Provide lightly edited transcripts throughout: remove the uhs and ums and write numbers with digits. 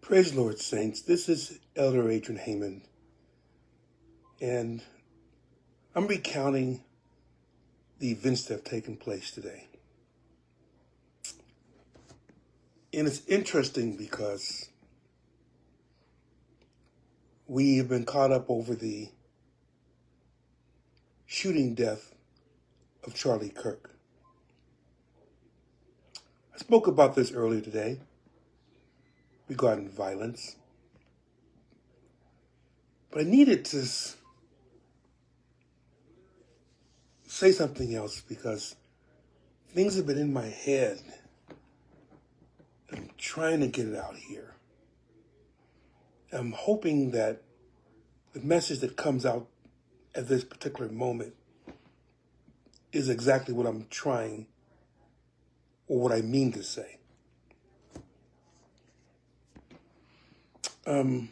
Praise the Lord, saints. This is Elder Adrian Heyman, and I'm recounting the events that have taken place today. And it's interesting because we have been caught up over the shooting death of Charlie Kirk. I spoke about this earlier today regarding violence, but I needed to say something else because things have been in my head. I'm trying to get it out here. I'm hoping that the message that comes out at this particular moment is exactly what I'm trying or what I mean to say. I'm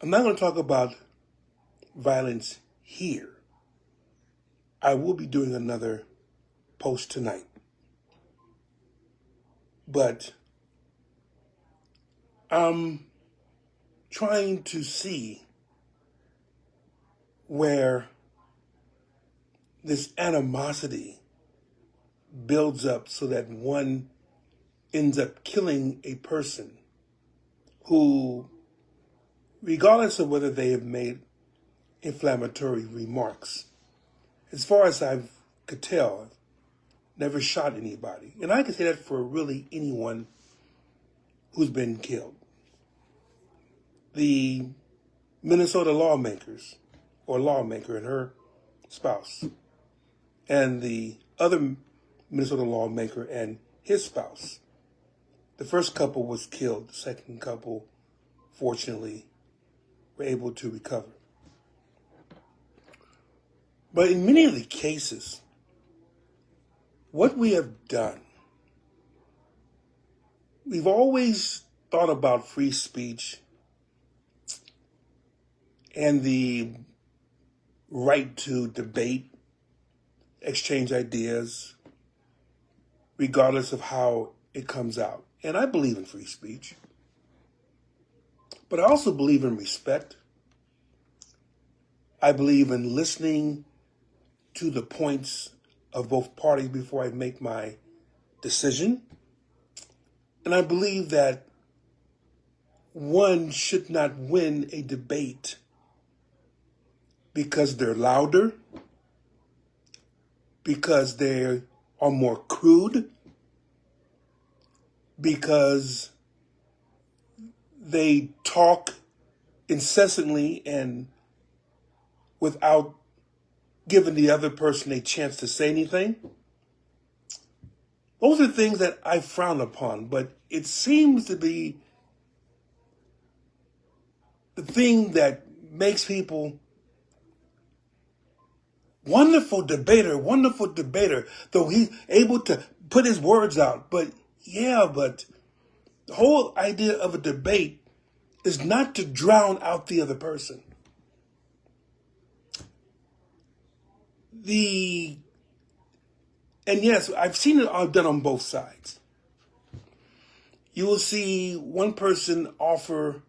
not going to talk about violence here. I will be doing another post tonight. But I'm trying to see where this animosity builds up so that one ends up killing a person who, regardless of whether they have made inflammatory remarks, as far as I could tell, never shot anybody. And I can say that for really anyone who's been killed. The Minnesota lawmaker and her spouse, and the other Minnesota lawmaker and his spouse. The first couple was killed. The second couple, fortunately, were able to recover. But in many of the cases, what we have done, we've always thought about free speech and the right to debate, exchange ideas, regardless of how it comes out. And I believe in free speech. But I also believe in respect. I believe in listening to the points of both parties before I make my decision. And I believe that one should not win a debate because they're louder, because they are more crude, because they talk incessantly and without giving the other person a chance to say anything. Those are things that I frown upon, but it seems to be the thing that makes people wonderful debater, though he's able to put his words out. But the whole idea of a debate is not to drown out the other person. And yes, I've seen it all done on both sides. You will see one person offer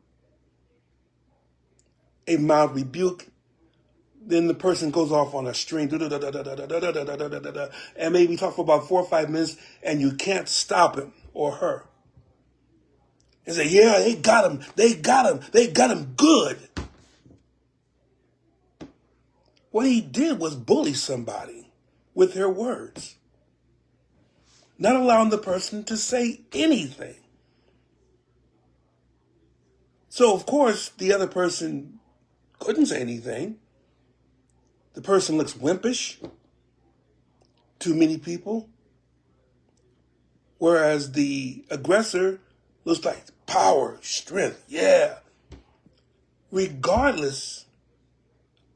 a mild rebuke, then the person goes off on a string, and maybe talk for about 4 or 5 minutes, and you can't stop him or her. And say, yeah, they got him good. What he did was bully somebody with their words, not allowing the person to say anything. So, of course, the other person couldn't say anything. The person looks wimpish to many people, whereas the aggressor looks like power, strength, regardless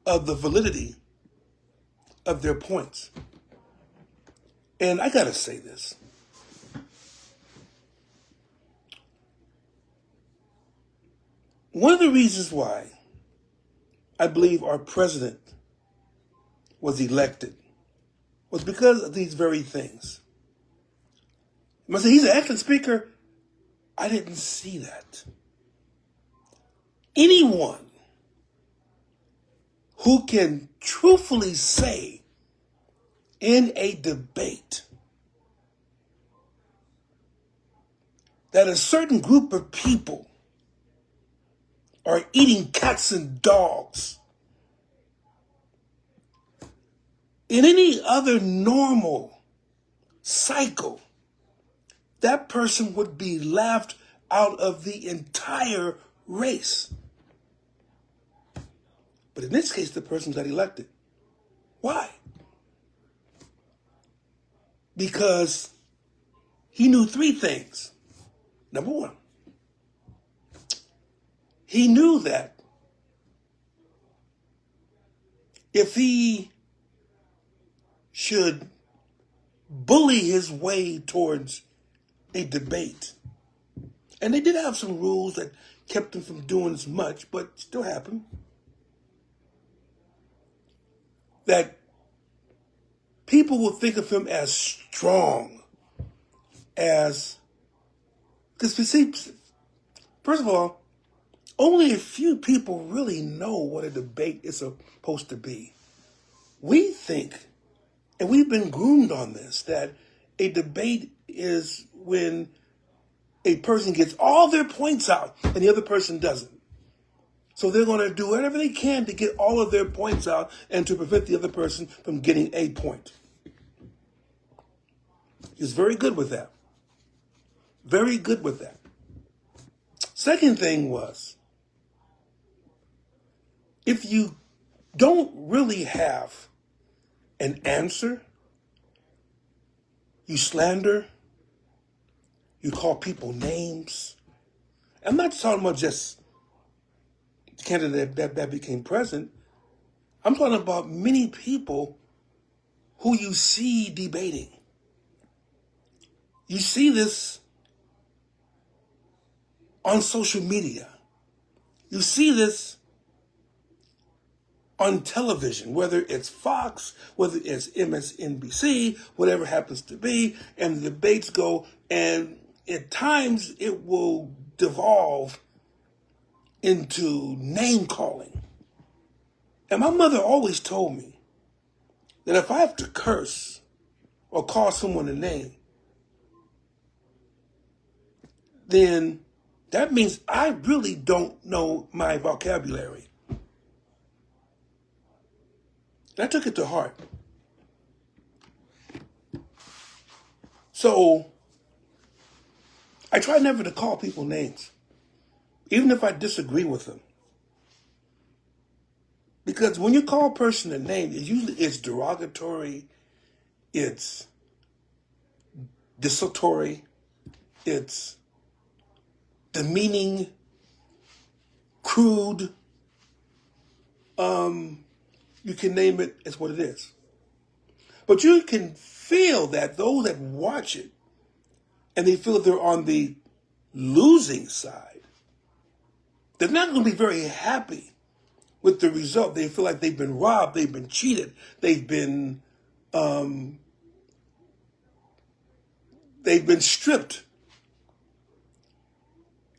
of the validity of their points. And I gotta say this. One of the reasons why I believe our president was elected was because of these very things. I say he's an excellent speaker. I didn't see that. Anyone who can truthfully say in a debate that a certain group of people are eating cats and dogs, in any other normal cycle, that person would be laughed out of the entire race. But in this case, the person got elected. Why? Because he knew three things. Number one, he knew that if he should bully his way towards a debate, and they did have some rules that kept him from doing as much, but it still happened, that people will think of him as strong, as, because we see, first of all, only a few people really know what a debate is supposed to be. We think, and we've been groomed on this, that a debate is when a person gets all their points out and the other person doesn't. So they're going to do whatever they can to get all of their points out and to prevent the other person from getting a point. He's very good with that. Very good with that. Second thing was, if you don't really have an answer, you slander, you call people names. I'm not talking about just the candidate that became president. I'm talking about many people who you see debating. You see this on social media. You see this on television, whether it's Fox, whether it's MSNBC, whatever it happens to be, and the debates go, and at times it will devolve into name calling. And my mother always told me that if I have to curse or call someone a name, then that means I really don't know my vocabulary. And I took it to heart. So I try never to call people names, even if I disagree with them. Because when you call a person a name, it's derogatory, it's desultory, it's demeaning, crude. You can name it as what it is. But you can feel that those that watch it and they feel they're on the losing side, they're not going to be very happy with the result. They feel like they've been robbed, they've been cheated, they've been stripped.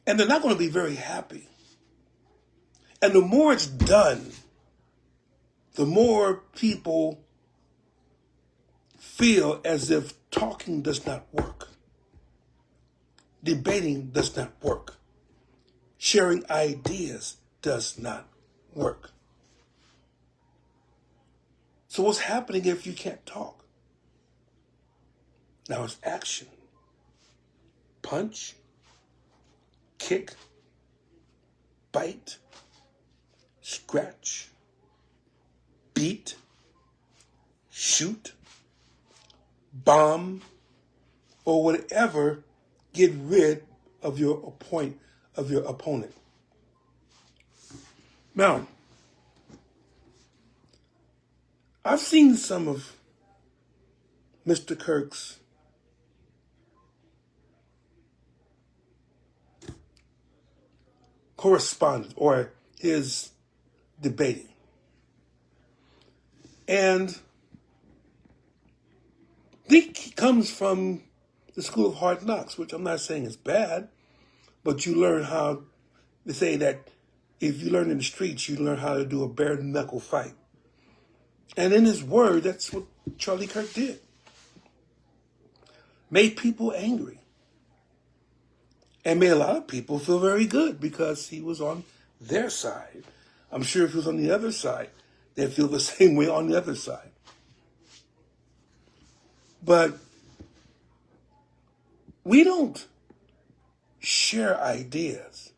And they're not going to be very happy. And the more it's done, the more people feel as if talking does not work. Debating does not work. Sharing ideas does not work. So what's happening if you can't talk? Now it's action. Punch, kick, bite, scratch, beat, shoot, bomb, or whatever, get rid of your opponent. Now, I've seen some of Mr. Kirk's correspondence or his debating. And I think he comes from the school of hard knocks, which I'm not saying is bad, but you learn how to say that if you learn in the streets, you learn how to do a bare knuckle fight. And in his word, that's what Charlie Kirk did. Made people angry. And made a lot of people feel very good because he was on their side. I'm sure if he was on the other side, they'd feel the same way on the other side. But we don't share ideas.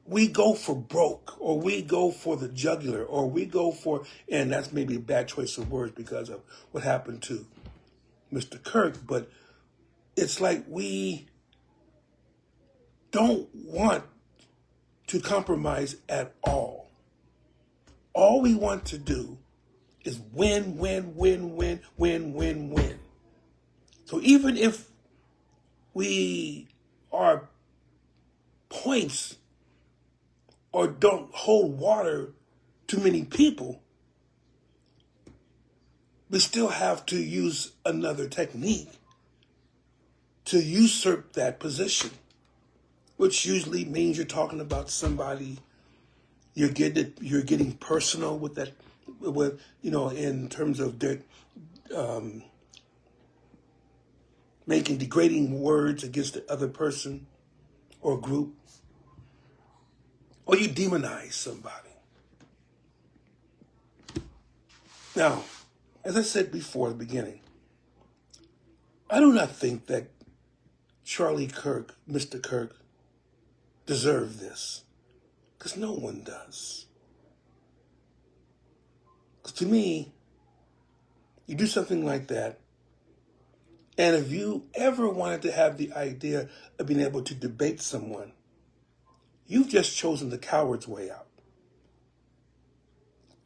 We go for broke, or we go for the jugular, or we go for, and that's maybe a bad choice of words because of what happened to Mr. Kirk, but it's like we don't want to compromise at all. All we want to do is win, win, win, win, win, win, win. So even if our points or don't hold water to many people, we still have to use another technique to usurp that position, which usually means you're talking about somebody, you're getting personal with that, in terms of their making degrading words against the other person or group, or you demonize somebody. Now, as I said before at the beginning, I do not think that Charlie Kirk, Mr. Kirk, deserved this, because no one does. Because to me, you do something like that, and if you ever wanted to have the idea of being able to debate someone, you've just chosen the coward's way out.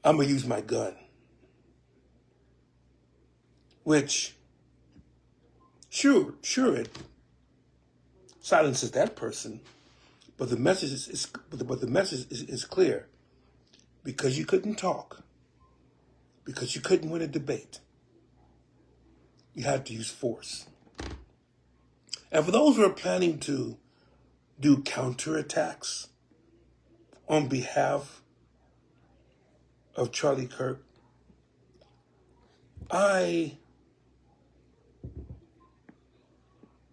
I'm going to use my gun. Which, sure, it silences that person, but the message is clear. Because you couldn't talk, because you couldn't win a debate, you had to use force. And for those who are planning to do counterattacks on behalf of Charlie Kirk, I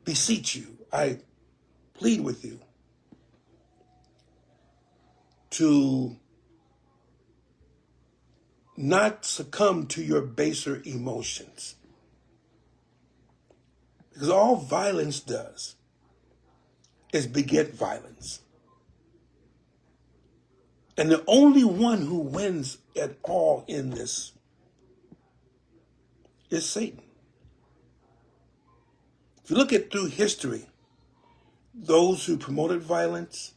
beseech you, I plead with you to not succumb to your baser emotions. Because all violence does is beget violence. And the only one who wins at all in this is Satan. If you look at through history, those who promoted violence,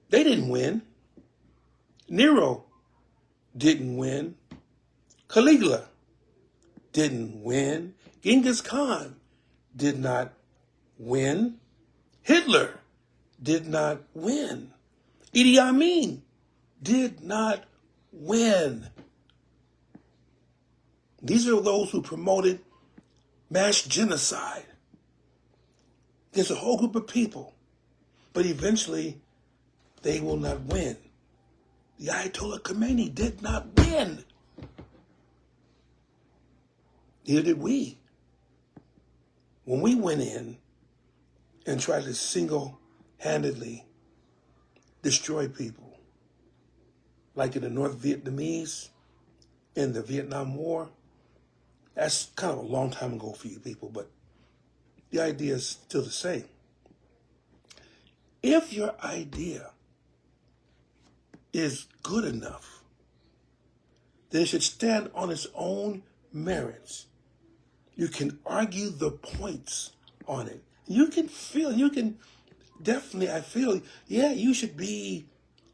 they didn't win. Nero didn't win. Caligula didn't win. Genghis Khan did not win. Hitler did not win. Idi Amin did not win. These are those who promoted mass genocide against a whole group of people. But eventually, they will not win. The Ayatollah Khomeini did not win. Neither did we. When we went in and tried to single-handedly destroy people, like in the North Vietnamese in the Vietnam War, that's kind of a long time ago for you people, but the idea is still the same. If your idea is good enough, then it should stand on its own merits. You can argue the points on it. You can definitely, I feel, yeah, you should be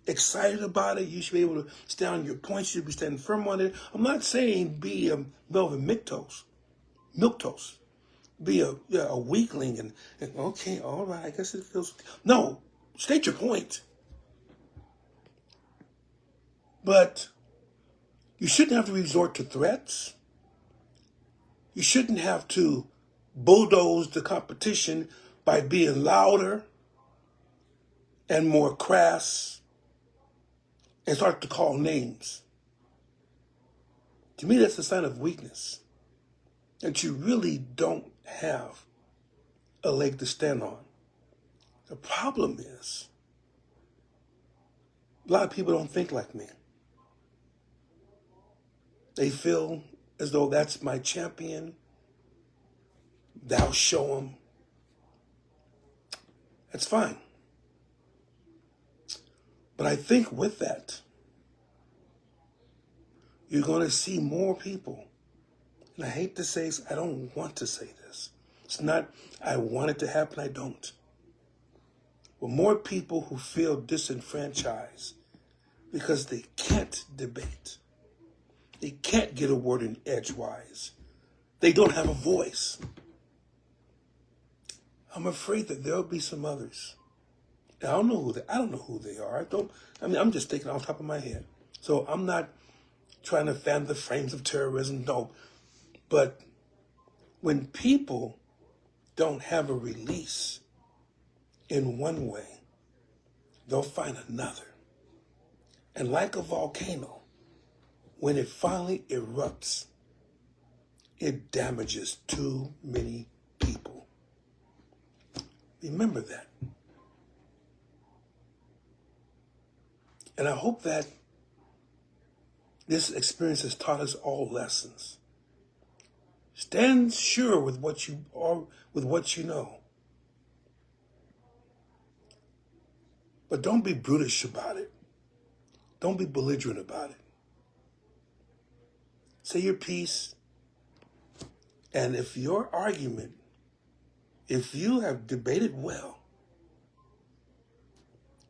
excited about it. You should be able to stand on your points. You should be standing firm on it. I'm not saying be a Melvin milquetoast, be a weakling and okay, all right, I guess it feels. No, state your point. But you shouldn't have to resort to threats. You shouldn't have to bulldoze the competition by being louder and more crass and start to call names. To me, that's a sign of weakness, that you really don't have a leg to stand on. The problem is, a lot of people don't think like me. They feel as though that's my champion. Thou show him. That's fine. But I think with that, you're going to see more people. And I hate to say this, I don't want to say this. It's not, I want it to happen, I don't. But more people who feel disenfranchised because they can't debate. They can't get a word in edgewise. They don't have a voice. I'm afraid that there'll be some others. I don't know who they are. I'm just thinking off the top of my head. So I'm not trying to fan the flames of terrorism, no. But when people don't have a release in one way, they'll find another. And like a volcano, when it finally erupts, it damages too many people. Remember that. And I hope that this experience has taught us all lessons. Stand sure with what you are, with what you know. But don't be brutish about it. Don't be belligerent about it. Say your piece. And if your argument, if you have debated well,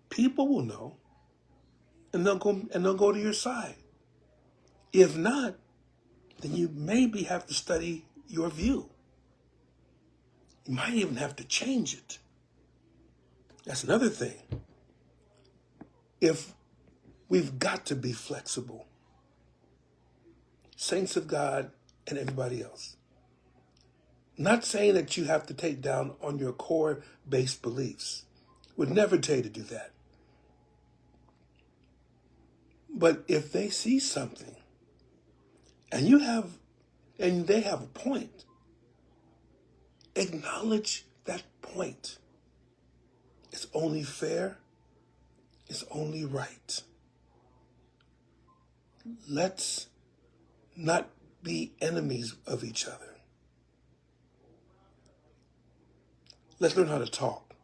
people will know, and they'll go to your side. If not, then you maybe have to study your view. You might even have to change it. That's another thing. If we've got to be flexible, saints of God and everybody else. Not saying that you have to take down on your core-based beliefs. Would never tell you to do that. But if they see something and they have a point, acknowledge that point. It's only fair. It's only right. Let's not be enemies of each other. Let's learn how to talk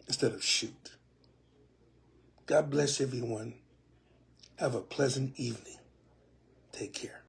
instead of shoot. God bless everyone. Have a pleasant evening. Take care.